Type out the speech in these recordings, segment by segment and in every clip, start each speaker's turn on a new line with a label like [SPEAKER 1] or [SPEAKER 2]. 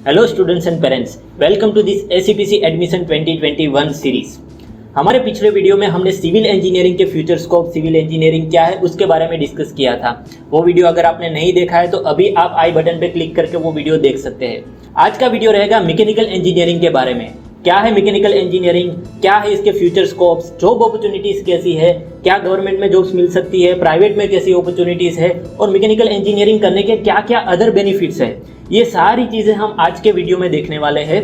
[SPEAKER 1] Hello students and parents, welcome to this ACPC admission 2021 series. हमारे पिछले video में हमने सिविल इंजीनियरिंग के फ्यूचर स्कोप, सिविल इंजीनियरिंग क्या है उसके बारे में डिस्कस किया था। वो वीडियो अगर आपने नहीं देखा है तो अभी आप आई बटन पे क्लिक करके वो वीडियो देख सकते हैं। आज का वीडियो रहेगा मैकेनिकल इंजीनियरिंग के बारे में। क्या है मैकेनिकल इंजीनियरिंग, क्या है इसके फ्यूचर स्कोप्स, जॉब अपॉर्चुनिटीज़ कैसी है, क्या गवर्नमेंट में जॉब्स मिल सकती है, प्राइवेट में कैसी अपॉर्चुनिटीज़ है और मैकेनिकल इंजीनियरिंग करने के क्या क्या अदर बेनिफिट्स है। ये सारी चीज़ें हम आज के वीडियो में देखने वाले हैं।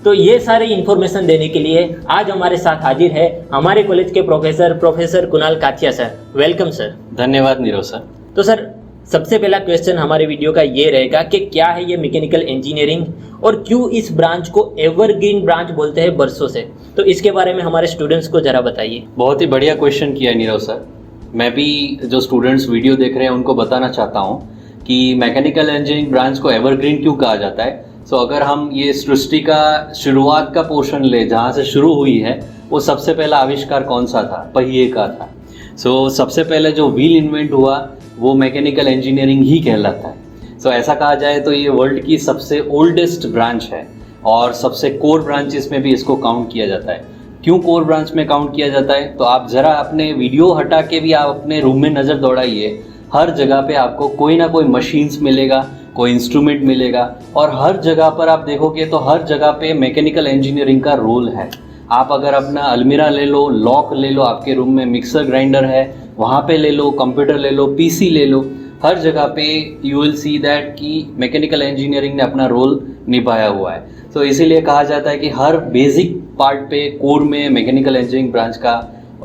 [SPEAKER 1] तो ये सारी इन्फॉर्मेशन देने के लिए आज हमारे साथ हाजिर है हमारे कॉलेज के professor Kunal Kathiya sir. Welcome sir.
[SPEAKER 2] धन्यवाद नीरव सर।
[SPEAKER 1] तो सर, सबसे पहला क्वेश्चन हमारे वीडियो का ये रहेगा कि क्या है ये मैकेनिकल इंजीनियरिंग और क्यों इस ब्रांच को एवरग्रीन ब्रांच बोलते हैं बरसों से। तो इसके बारे में हमारे स्टूडेंट्स को जरा बताइए।
[SPEAKER 2] बहुत ही बढ़िया क्वेश्चन किया नीरव सर। मैं भी जो स्टूडेंट्स वीडियो देख रहे हैं उनको बताना चाहता हूँ कि मैकेनिकल इंजीनियरिंग ब्रांच को एवरग्रीन क्यों कहा जाता है। सो अगर हम ये सृष्टि का शुरुआत का पोर्शन ले, जहाँ से शुरू हुई है, वो सबसे पहला आविष्कार कौन सा था? पहिए का था। सो सबसे पहले जो व्हील इन्वेंट हुआ वो मैकेनिकल इंजीनियरिंग ही कहलाता है। सो ऐसा कहा जाए तो ये वर्ल्ड की सबसे ओल्डेस्ट ब्रांच है और सबसे कोर ब्रांचेस में भी इसको काउंट किया जाता है। क्यों कोर ब्रांच में काउंट किया जाता है? तो आप ज़रा अपने वीडियो हटा के भी आप अपने रूम में नज़र दौड़ाइए, हर जगह पे आपको कोई ना कोई मशीन्स मिलेगा, कोई इंस्ट्रूमेंट मिलेगा और हर जगह पर आप देखोगे तो हर जगह पे मैकेनिकल इंजीनियरिंग का रोल है। आप अगर अपना अलमीरा ले लो, लॉक ले लो, आपके रूम में मिक्सर ग्राइंडर है वहाँ पे ले लो, कंप्यूटर ले लो, पीसी ले लो, हर जगह पे यू विल सी दैट कि मैकेनिकल इंजीनियरिंग ने अपना रोल निभाया हुआ है। तो इसीलिए कहा जाता है कि हर बेसिक पार्ट पे कोर में मैकेनिकल इंजीनियरिंग ब्रांच का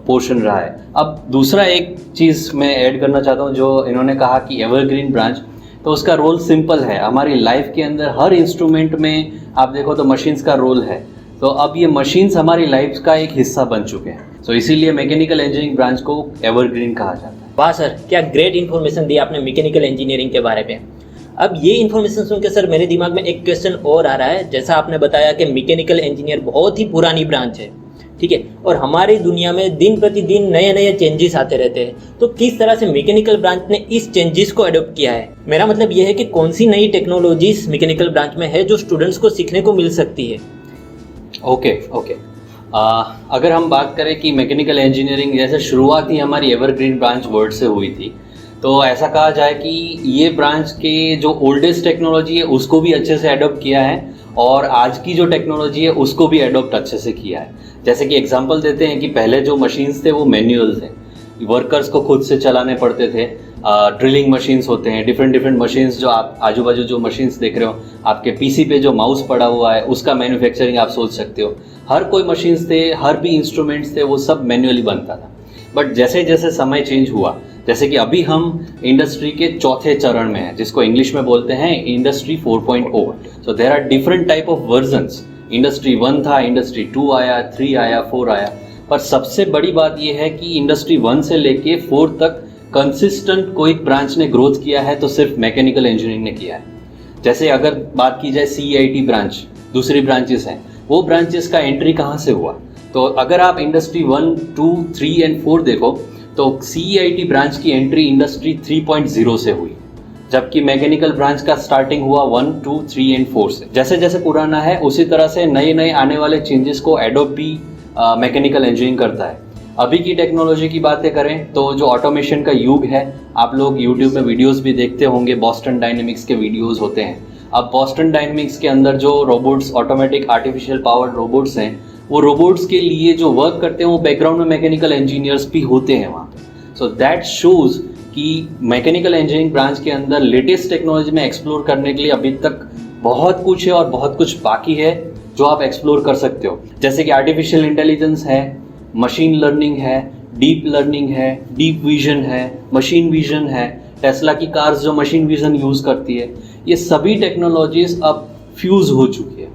[SPEAKER 2] पोर्शन रहा है। अब दूसरा एक चीज़ मैं ऐड करना चाहता हूँ, जो इन्होंने कहा कि एवरग्रीन ब्रांच, तो उसका रोल सिंपल है। हमारी लाइफ के अंदर हर इंस्ट्रूमेंट में आप देखो तो मशीन्स का रोल है। तो अब ये मशीन्स हमारी लाइफ का एक हिस्सा बन चुके हैं। तो इसीलिए मैकेनिकल इंजीनियरिंग ब्रांच को एवरग्रीन कहा जाता है।
[SPEAKER 1] वाह सर, क्या ग्रेट इन्फॉर्मेशन दी आपने मैकेनिकल इंजीनियरिंग के बारे में। अब ये इन्फॉर्मेशन सुन के सर मेरे दिमाग में एक क्वेश्चन और आ रहा है। जैसा आपने बताया कि मैकेनिकल इंजीनियर बहुत ही पुरानी ब्रांच है, ठीक है, और हमारी दुनिया में दिन प्रतिदिन नए नए चेंजेस आते रहते हैं। तो किस तरह से मैकेनिकल ब्रांच ने इस चेंजेस को अडॉप्ट किया है? मेरा मतलब यह है कि कौन सी नई टेक्नोलॉजीज मैकेनिकल ब्रांच में है जो स्टूडेंट्स को सीखने को मिल सकती है।
[SPEAKER 2] ओके। अगर हम बात करें कि मैकेनिकल इंजीनियरिंग जैसे शुरुआत ही हमारी एवरग्रीन ब्रांच वर्ड से हुई थी, तो ऐसा कहा जाए कि ये ब्रांच के जो ओल्डेस्ट टेक्नोलॉजी है उसको भी अच्छे से अडॉप्ट किया है और आज की जो टेक्नोलॉजी है उसको भी अडॉप्ट अच्छे से किया है। जैसे कि एग्जांपल देते हैं कि पहले जो मशीन्स थे वो मैनुअल थे, वर्कर्स को खुद से चलाने पड़ते थे। ड्रिलिंग मशीन्स होते हैं, डिफरेंट मशीन्स, जो आप आजू बाजू जो मशीन्स देख रहे हो, आपके पीसी पे जो माउस पड़ा हुआ है उसका मैन्युफैक्चरिंग आप सोच सकते हो। हर कोई मशीन्स थे, हर भी इंस्ट्रूमेंट्स थे, वो सब मैन्युअली बनता था। बट जैसे जैसे समय चेंज हुआ, जैसे कि अभी हम इंडस्ट्री के चौथे चरण में हैं, जिसको इंग्लिश में बोलते हैं industry 4.0। So there are different type of versions. Industry 1 था, इंडस्ट्री 2 आया, 3 आया, 4 आया। पर सबसे बड़ी बात यह है कि इंडस्ट्री 1 से लेके 4 तक कंसिस्टेंट कोई ब्रांच ने ग्रोथ किया है तो सिर्फ मैकेनिकल इंजीनियरिंग ने किया है। जैसे अगर बात की जाए CEIT ब्रांच, दूसरी ब्रांचेस हैं, वो ब्रांचेस का एंट्री कहाँ से हुआ? तो अगर आप इंडस्ट्री 1, 2, 3 एंड 4 देखो तो CEIT ब्रांच की एंट्री इंडस्ट्री 3.0 से हुई, जबकि मैकेनिकल ब्रांच का स्टार्टिंग हुआ 1, 2, 3 एंड 4 से। जैसे जैसे पुराना है उसी तरह से नए नए आने वाले चेंजेस को एडॉप्ट भी मैकेनिकल इंजीनियरिंग करता है। अभी की टेक्नोलॉजी की बातें करें तो जो ऑटोमेशन का युग है, आप लोग यूट्यूब में वीडियोस भी देखते होंगे, बॉस्टन डायनेमिक्स के वीडियोस होते हैं। अब बॉस्टन डायनेमिक्स के अंदर जो robots, automatic artificial powered robots हैं, वो रोबोट्स के लिए जो वर्क करते हैं वो बैकग्राउंड में मैकेनिकल इंजीनियर्स भी होते हैं वहाँ पे। सो दैट शोज़ कि मैकेनिकल इंजीनियरिंग ब्रांच के अंदर लेटेस्ट टेक्नोलॉजी में एक्सप्लोर करने के लिए अभी तक बहुत कुछ है और बहुत कुछ बाकी है जो आप एक्सप्लोर कर सकते हो। जैसे कि आर्टिफिशियल इंटेलिजेंस है, मशीन लर्निंग है, डीप लर्निंग है, डीप विजन है, मशीन विजन है, टेस्ला की कार्स जो मशीन विजन यूज़ करती है, ये सभी टेक्नोलॉजीज अब फ्यूज़ हो चुकी है।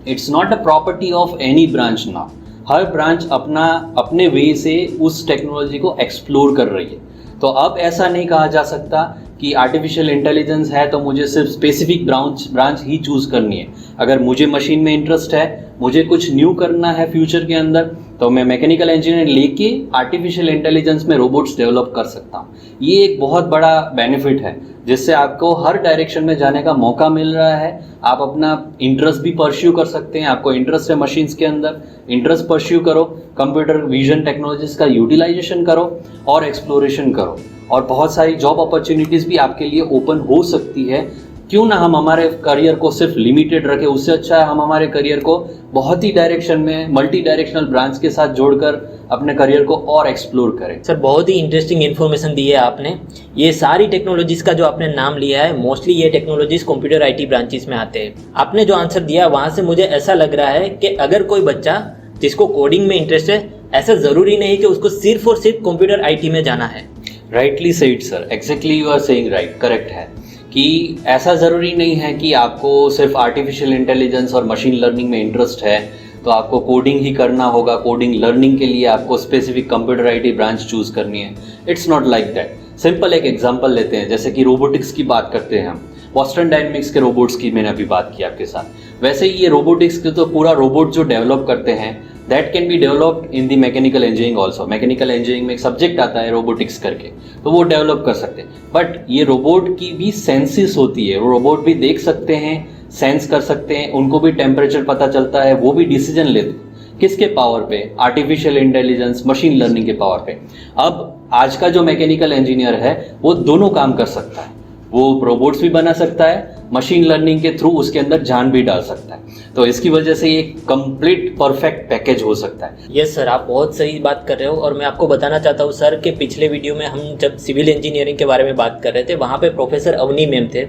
[SPEAKER 2] It's not a property of any branch now. Her branch अपने वे से उस टेक्नोलॉजी को एक्सप्लोर कर रही है। तो अब ऐसा नहीं कहा जा सकता कि आर्टिफिशियल इंटेलिजेंस है तो मुझे सिर्फ स्पेसिफिक ब्रांच ही चूज़ करनी है। अगर मुझे मशीन में इंटरेस्ट है, मुझे कुछ न्यू करना है फ्यूचर के अंदर, तो मैं मैकेनिकल इंजीनियरिंग लेके आर्टिफिशियल इंटेलिजेंस में रोबोट्स डेवलप कर सकता हूँ। ये एक बहुत बड़ा बेनिफिट है जिससे आपको हर डायरेक्शन में जाने का मौका मिल रहा है। आप अपना इंटरेस्ट भी परस्यू कर सकते हैं, आपको इंटरेस्ट है मशीन्स के अंदर, इंटरेस्ट परस्यू करो, कंप्यूटर विजन टेक्नोलॉजीज का यूटिलाइजेशन करो और एक्सप्लोरेशन करो, और बहुत सारी जॉब अपॉर्चुनिटीज़ भी आपके लिए ओपन हो सकती है। क्यों ना हम हमारे करियर को सिर्फ लिमिटेड रखें, उससे अच्छा है हम हमारे करियर को बहुत ही डायरेक्शन में मल्टी डायरेक्शनल ब्रांच के साथ जोड़कर अपने करियर को और एक्सप्लोर करें।
[SPEAKER 1] सर बहुत ही इंटरेस्टिंग इन्फॉर्मेशन दी है आपने। ये सारी टेक्नोलॉजीज़ का जो आपने नाम लिया है, मोस्टली ये टेक्नोलॉजीज़ कंप्यूटर आईटी ब्रांचेस में आते हैं। आपने जो आंसर दिया वहाँ से मुझे ऐसा लग रहा है कि अगर कोई बच्चा जिसको कोडिंग में इंटरेस्ट है, ऐसा ज़रूरी नहीं कि उसको सिर्फ और सिर्फ कंप्यूटर आईटी में जाना है।
[SPEAKER 2] Rightly said sir, exactly you are saying right, correct है कि ऐसा ज़रूरी नहीं है कि आपको सिर्फ आर्टिफिशियल इंटेलिजेंस और मशीन लर्निंग में इंटरेस्ट है तो आपको कोडिंग ही करना होगा। कोडिंग लर्निंग के लिए आपको specific computer IT branch choose करनी है। It's not like that. Simple एक एग्जांपल लेते हैं, जैसे कि रोबोटिक्स की बात करते हैं हम। बॉस्टन डायनेमिक्स के रोबोट्स की मैंने अभी बात की आपके साथ। वैसे ही ये रोबोटिक्स के तो पूरा रोबोट जो डेवलप करते हैं that can be developed in the mechanical engineering also. Mechanical engineering में एक सब्जेक्ट आता है रोबोटिक्स करके, तो वो डेवलप कर सकते हैं। बट ये रोबोट की भी सेंसेस होती है, वो रोबोट भी देख सकते हैं, सेंस कर सकते हैं, उनको भी टेम्परेचर पता चलता है, वो भी डिसीजन लेते हैं। किसके पावर पे? आर्टिफिशियल इंटेलिजेंस, मशीन लर्निंग के पावर पे। अब आज का जो मैकेनिकल इंजीनियर है वो दोनों काम कर सकता है। वो रोबोट्स भी बना सकता है, मशीन लर्निंग के थ्रू उसके अंदर जान भी डाल सकता है। तो इसकी वजह से ये कंप्लीट परफेक्ट पैकेज हो सकता है।
[SPEAKER 1] यस सर, आप बहुत सही बात कर रहे हो। और मैं आपको बताना चाहता हूँ सर कि पिछले वीडियो में हम जब सिविल इंजीनियरिंग के बारे में बात कर रहे थे, वहाँ पे प्रोफेसर अवनी मैम थे।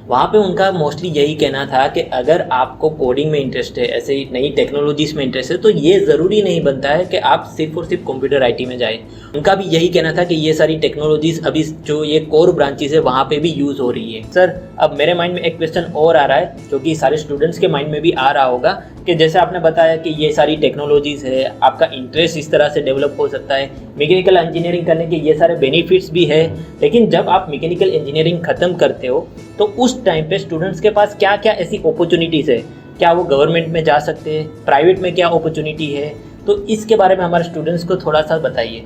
[SPEAKER 1] वहाँ पे उनका मोस्टली यही कहना था कि अगर आपको कोडिंग में इंटरेस्ट है, ऐसे ही नई टेक्नोलॉजीज़ में इंटरेस्ट है, तो ये ज़रूरी नहीं बनता है कि आप सिर्फ और सिर्फ कंप्यूटर आईटी में जाएं। उनका भी यही कहना था कि ये सारी टेक्नोलॉजीज़ अभी जो ये कोर ब्रांचेस है वहाँ पे भी यूज़ हो रही है। सर अब मेरे माइंड में एक क्वेश्चन और आ रहा है जो कि सारे स्टूडेंट्स के माइंड में भी आ रहा होगा कि जैसे आपने बताया कि ये सारी टेक्नोलॉजीज़ है, आपका इंटरेस्ट इस तरह से डेवलप हो सकता है, मैकेनिकल इंजीनियरिंग करने के ये सारे बेनिफिट्स भी है। लेकिन जब आप मैकेनिकल इंजीनियरिंग ख़त्म करते हो तो उस टाइम पे स्टूडेंट्स के पास क्या क्या ऐसी अपॉर्चुनिटीज़ है? क्या वो गवर्नमेंट में जा सकते हैं? प्राइवेट में क्या अपॉर्चुनिटी है? तो इसके बारे में हमारे स्टूडेंट्स को थोड़ा सा बताइए।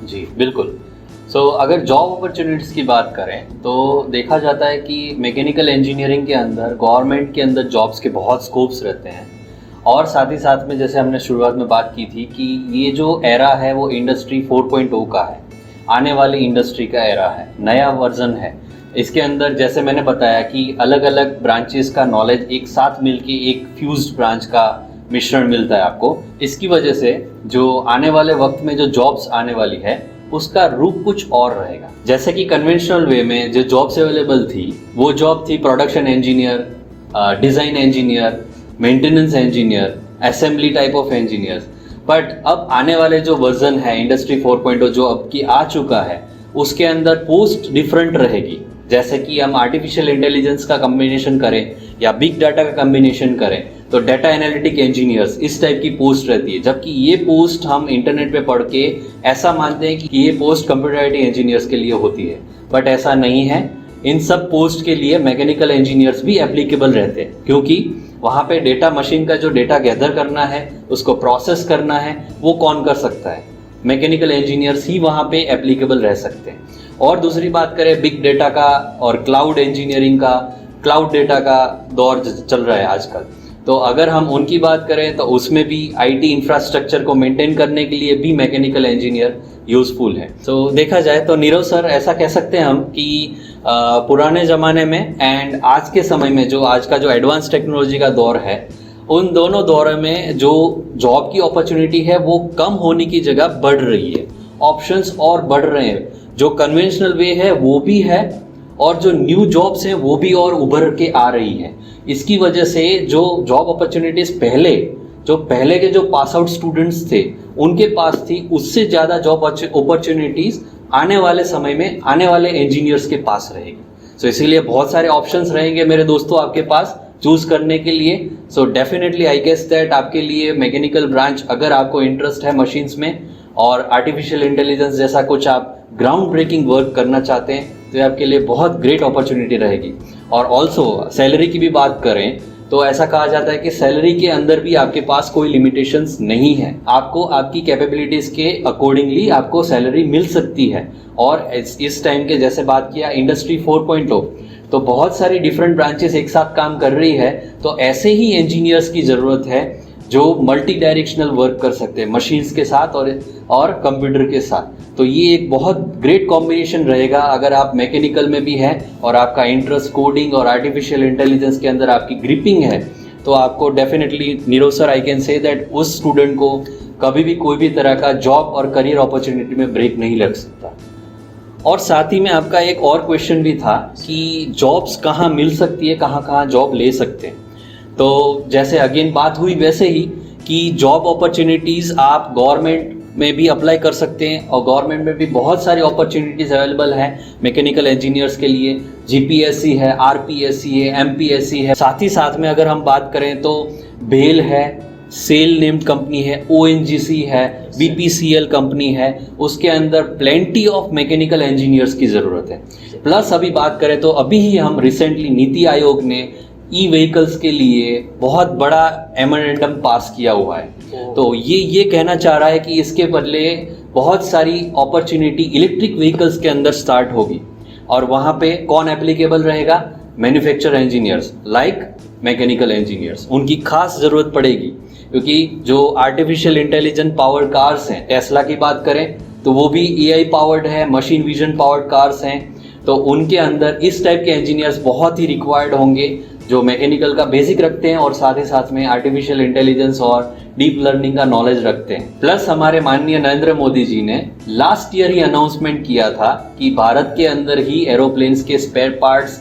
[SPEAKER 2] जी बिल्कुल। अगर जॉब अपॉर्चुनिटीज़ की बात करें तो देखा जाता है कि मैकेनिकल इंजीनियरिंग के अंदर गवर्नमेंट के अंदर जॉब्स के बहुत स्कोप्स रहते हैं। और साथ ही साथ में जैसे हमने शुरुआत में बात की थी कि ये जो एरा है वो इंडस्ट्री 4.0 का है, आने वाली इंडस्ट्री का एरा है, नया वर्जन है। इसके अंदर जैसे मैंने बताया कि अलग अलग ब्रांचेस का नॉलेज एक साथ मिलके एक फ्यूज्ड ब्रांच का मिश्रण मिलता है आपको। इसकी वजह से जो आने वाले वक्त में जो जॉब्स आने वाली है उसका रूप कुछ और रहेगा। जैसे कि कन्वेंशनल वे में जो जॉब्स अवेलेबल थी वो जॉब थी production engineer, design engineer, maintenance engineer, assembly type of engineers. But अब आने वाले जो वर्जन है इंडस्ट्री 4.0 जो अब की आ चुका है उसके अंदर पोस्ट डिफरेंट रहेगी। जैसे कि हम आर्टिफिशियल इंटेलिजेंस का कम्बिनेशन करें या बिग डाटा का कम्बिनेशन करें तो डाटा एनालिटिक इंजीनियर्स इस टाइप की पोस्ट रहती है। जबकि ये पोस्ट हम इंटरनेट पे पढ़ के ऐसा मानते हैं कि ये पोस्ट कंप्यूटर आईटी इंजीनियर्स के लिए होती है, बट ऐसा नहीं है। इन सब पोस्ट के लिए मैकेनिकल इंजीनियर्स भी एप्लीकेबल रहते हैं, क्योंकि वहाँ पे डेटा मशीन का जो डेटा गैदर करना है, उसको प्रोसेस करना है, वो कौन कर सकता है? मैकेनिकल इंजीनियर्स ही वहाँ पे एप्लीकेबल रह सकते हैं। और दूसरी बात करें बिग डेटा का और क्लाउड इंजीनियरिंग का, क्लाउड डेटा का दौर चल रहा है आजकल, तो अगर हम उनकी बात करें तो उसमें भी आईटी इंफ्रास्ट्रक्चर को मेंटेन करने के लिए भी मैकेनिकल इंजीनियर यूजफुल है। तो देखा जाए तो नीरव सर ऐसा कह सकते हैं हम कि पुराने ज़माने में एंड आज के समय में जो आज का जो एडवांस टेक्नोलॉजी का दौर है, उन दोनों दौर में जो जॉब की अपॉर्चुनिटी है वो कम होने की जगह बढ़ रही है, ऑप्शंस और बढ़ रहे हैं। जो कन्वेंशनल वे है वो भी है और जो न्यू जॉब्स हैं वो भी और उभर के आ रही हैं। इसकी वजह से जो जॉब अपॉर्चुनिटीज़ पहले के जो पास आउट स्टूडेंट्स थे उनके पास थी, उससे ज़्यादा जॉब अपॉर्चुनिटीज़ आने वाले समय में आने वाले इंजीनियर्स के पास रहेगी। सो इसीलिए बहुत सारे ऑप्शंस रहेंगे मेरे दोस्तों आपके पास चूज करने के लिए। So definitely I guess that आपके लिए मैकेनिकल ब्रांच, अगर आपको इंटरेस्ट है मशीन्स में और आर्टिफिशियल इंटेलिजेंस जैसा कुछ आप ग्राउंड ब्रेकिंग वर्क करना चाहते हैं, तो आपके लिए बहुत ग्रेट अपॉर्चुनिटी रहेगी। और ऑल्सो सैलरी की भी बात करें तो ऐसा कहा जाता है कि सैलरी के अंदर भी आपके पास कोई लिमिटेशंस नहीं है, आपको आपकी कैपेबिलिटीज़ के अकॉर्डिंगली आपको सैलरी मिल सकती है। और इस टाइम के जैसे बात किया इंडस्ट्री 4.0, तो बहुत सारी डिफरेंट ब्रांचेस एक साथ काम कर रही है, तो ऐसे ही इंजीनियर्स की ज़रूरत है जो मल्टी डायरेक्शनल वर्क कर सकते हैं मशीन्स के साथ और कंप्यूटर के साथ। तो ये एक बहुत ग्रेट कॉम्बिनेशन रहेगा अगर आप मैकेनिकल में भी हैं और आपका इंटरेस्ट कोडिंग और आर्टिफिशियल इंटेलिजेंस के अंदर आपकी ग्रिपिंग है, तो आपको definitely Nirav sir I can say that उस स्टूडेंट को कभी भी कोई भी तरह का जॉब और करियर अपॉर्चुनिटी में ब्रेक नहीं लग सकता। और साथ ही में आपका एक और क्वेश्चन भी था कि जॉब्स कहाँ मिल सकती है, कहाँ कहाँ जॉब ले सकते हैं। तो जैसे अगेन बात हुई वैसे ही कि जॉब अपॉर्चुनिटीज़ आप गवर्नमेंट में भी अप्लाई कर सकते हैं और गवर्नमेंट में भी बहुत सारी अपॉर्चुनिटीज़ अवेलेबल हैं मैकेनिकल इंजीनियर्स के लिए। जीपीएससी है, आरपीएससी है, एमपीएससी है। साथ ही साथ में अगर हम बात करें तो बेल है, सेल नेम्ड कंपनी है, ओएनजीसी है, बीपीसीएल कंपनी है, उसके अंदर प्लेंटी ऑफ मैकेनिकल इंजीनियर्स की ज़रूरत है। प्लस अभी बात करें तो अभी ही हम रिसेंटली नीति आयोग ने ई व्हीकल्स के लिए बहुत बड़ा मेमोरेंडम पास किया हुआ है। तो ये कहना चाह रहा है कि इसके बदले बहुत सारी अपॉर्चुनिटी इलेक्ट्रिक व्हीकल्स के अंदर स्टार्ट होगी और वहाँ पे कौन एप्लीकेबल रहेगा? Manufacture engineers like mechanical engineers, उनकी खास ज़रूरत पड़ेगी क्योंकि जो आर्टिफिशियल इंटेलिजेंट पावर्ड कार्स हैं, टेस्ला की बात करें तो वो भी एआई पावर्ड है, मशीन विजन पावर्ड कार्स हैं, तो उनके अंदर इस टाइप के इंजीनियर्स बहुत ही रिक्वायर्ड होंगे जो मैकेनिकल का बेसिक रखते हैं और साथ ही साथ में आर्टिफिशियल इंटेलिजेंस और डीप लर्निंग का नॉलेज रखते हैं। प्लस हमारे माननीय नरेंद्र मोदी जी ने लास्ट ईयर ही अनाउंसमेंट किया था कि भारत के अंदर ही एरोप्लेन्स के स्पेयर पार्ट्स,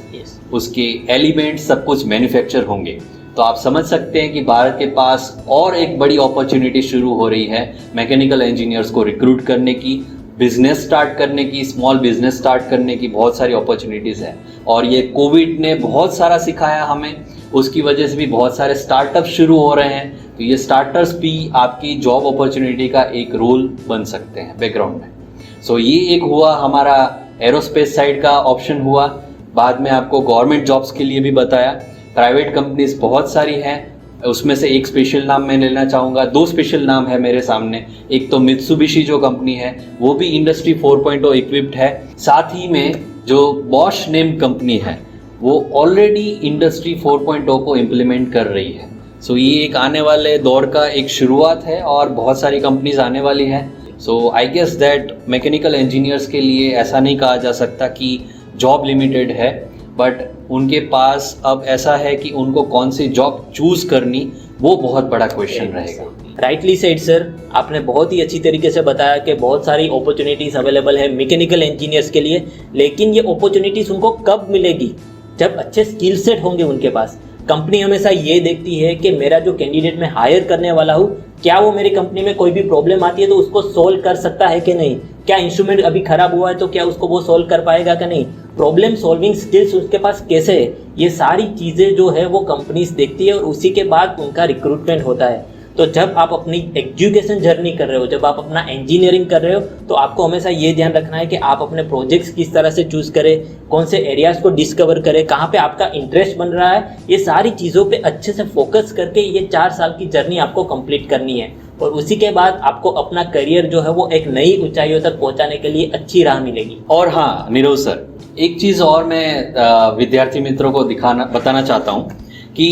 [SPEAKER 2] उसके एलिमेंट्स सब कुछ मैन्युफैक्चर होंगे। तो आप समझ सकते हैं कि भारत के पास और एक बड़ी अपॉर्चुनिटी शुरू हो रही है मैकेनिकल इंजीनियर्स को रिक्रूट करने की, बिजनेस स्टार्ट करने की, स्मॉल बिजनेस स्टार्ट करने की बहुत सारी अपॉर्चुनिटीज़ हैं। और ये कोविड ने बहुत सारा सिखाया हमें, उसकी वजह से भी बहुत सारे स्टार्टअप शुरू हो रहे हैं। तो ये स्टार्टर्स भी आपकी जॉब अपॉर्चुनिटी का एक रोल बन सकते हैं बैकग्राउंड में। सो ये एक हुआ हमारा एरोस्पेस साइड का ऑप्शन हुआ। बाद में आपको गवर्नमेंट जॉब्स के लिए भी बताया। प्राइवेट कंपनीज बहुत सारी हैं, उसमें से एक स्पेशल नाम मैं लेना चाहूँगा, दो स्पेशल नाम है मेरे सामने। एक तो मित्सुबिशी जो कंपनी है वो भी इंडस्ट्री 4.0 इक्विप्ड है। साथ ही में जो बॉश नेम कंपनी है वो ऑलरेडी इंडस्ट्री 4.0 को इम्प्लीमेंट कर रही है। सो ये एक आने वाले दौर का एक शुरुआत है और बहुत सारी कंपनीज आने वाली हैं। So I guess that mechanical engineers के लिए ऐसा नहीं कहा जा सकता कि जॉब लिमिटेड है, बट उनके पास अब ऐसा है कि उनको कौन सी जॉब चूज करनी वो बहुत बड़ा क्वेश्चन रहेगा।
[SPEAKER 1] राइटली सेड सर, आपने बहुत ही अच्छी तरीके से बताया कि बहुत सारी अपॉर्चुनिटीज़ अवेलेबल है मैकेनिकल इंजीनियर्स के लिए, लेकिन ये अपॉर्चुनिटीज़ उनको कब मिलेगी? जब अच्छे स्किल सेट होंगे उनके पास। कंपनी हमेशा ये देखती है कि मेरा जो कैंडिडेट मैं हायर करने वाला हूँ, क्या वो मेरी कंपनी में कोई भी प्रॉब्लम आती है तो उसको सोल्व कर सकता है कि नहीं, क्या इंस्ट्रूमेंट अभी खराब हुआ है तो क्या उसको वो सोल्व कर पाएगा कि नहीं, प्रॉब्लम सॉल्विंग स्किल्स उसके पास कैसे है, ये सारी चीज़ें जो है वो कंपनीज देखती है और उसी के बाद उनका रिक्रूटमेंट होता है। तो जब आप अपनी एजुकेशन जर्नी कर रहे हो, जब आप अपना इंजीनियरिंग कर रहे हो, तो आपको हमेशा ये ध्यान रखना है कि आप अपने प्रोजेक्ट्स किस तरह से चूज़ करें, कौन से एरियाज़ को डिस्कवर करें, कहाँ पे आपका इंटरेस्ट बन रहा है, ये सारी चीज़ों पे अच्छे से फोकस करके ये 4 साल की जर्नी आपको कंप्लीट करनी है। और उसी के बाद आपको अपना करियर जो है वो एक नई ऊंचाइयों तक पहुंचाने के लिए अच्छी राह मिलेगी।
[SPEAKER 2] और हाँ नीरव सर, एक चीज़ और मैं विद्यार्थी मित्रों को बताना चाहता हूँ कि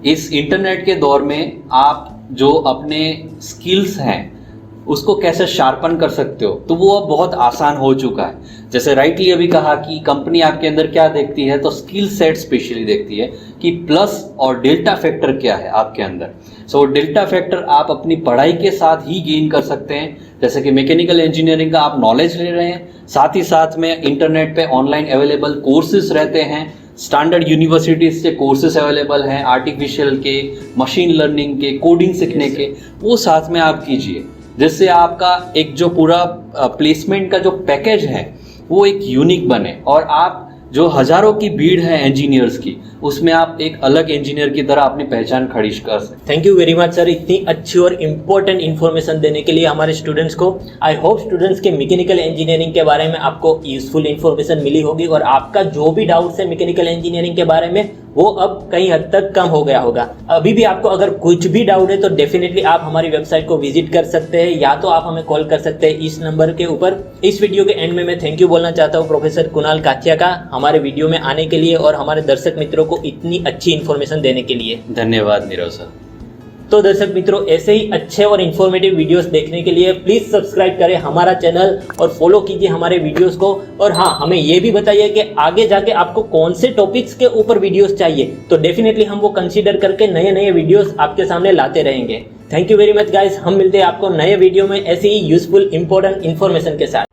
[SPEAKER 2] इस इंटरनेट के दौर में आप जो अपने स्किल्स हैं उसको कैसे शार्पन कर सकते हो, तो वो अब बहुत आसान हो चुका है। जैसे राइटली अभी कहा कि कंपनी आपके अंदर क्या देखती है, तो स्किल सेट स्पेशली देखती है कि प्लस और डेल्टा फैक्टर क्या है आपके अंदर। सो डेल्टा फैक्टर आप अपनी पढ़ाई के साथ ही गेन कर सकते हैं। जैसे कि मैकेनिकल इंजीनियरिंग का आप नॉलेज ले रहे हैं, साथ ही साथ में इंटरनेट पे ऑनलाइन अवेलेबल कोर्सेज रहते हैं, स्टैंडर्ड यूनिवर्सिटीज से कोर्सेज अवेलेबल हैं, आर्टिफिशियल के, मशीन लर्निंग के, कोडिंग सीखने के, वो साथ में आप कीजिए, जिससे आपका एक जो पूरा प्लेसमेंट का जो पैकेज है वो एक यूनिक बने और आप जो हज़ारों की भीड़ है इंजीनियर्स की उसमें आप एक अलग इंजीनियर की तरह अपनी पहचान खड़ी कर सकते।
[SPEAKER 1] Thank you very much sir, इतनी अच्छी और इम्पोर्टेंट इन्फॉर्मेशन देने के लिए हमारे स्टूडेंट्स को। आई होप स्टूडेंट्स के मैकेनिकल इंजीनियरिंग के बारे में आपको यूजफुल इन्फॉर्मेशन मिली होगी और आपका जो भी डाउट्स है मैकेनिकल इंजीनियरिंग के बारे में वो अब कहीं हद तक कम हो गया होगा। अभी भी आपको अगर कुछ भी डाउट है तो डेफिनेटली आप हमारी वेबसाइट को विजिट कर सकते हैं या तो आप हमें कॉल कर सकते हैं इस नंबर के ऊपर। इस वीडियो के एंड में मैं थैंक यू बोलना चाहता हूँ प्रोफेसर कुणाल काथिया का हमारे वीडियो में आने के लिए और हमारे दर्शक मित्रों को इतनी अच्छी इन्फॉर्मेशन देने के लिए।
[SPEAKER 2] धन्यवाद नीरव सर।
[SPEAKER 1] तो दर्शक मित्रों, ऐसे ही अच्छे और इन्फॉर्मेटिव वीडियोस देखने के लिए प्लीज सब्सक्राइब करें हमारा चैनल और फॉलो कीजिए हमारे वीडियोस को। और हाँ, हमें ये भी बताइए कि आगे जाके आपको कौन से टॉपिक्स के ऊपर वीडियोस चाहिए, तो डेफिनेटली हम वो कंसीडर करके नए नए वीडियोस आपके सामने लाते रहेंगे। Thank you very much guys, हम मिलते हैं आपको नए वीडियो में ऐसी ही यूजफुल इंपॉर्टेंट इन्फॉर्मेशन के साथ।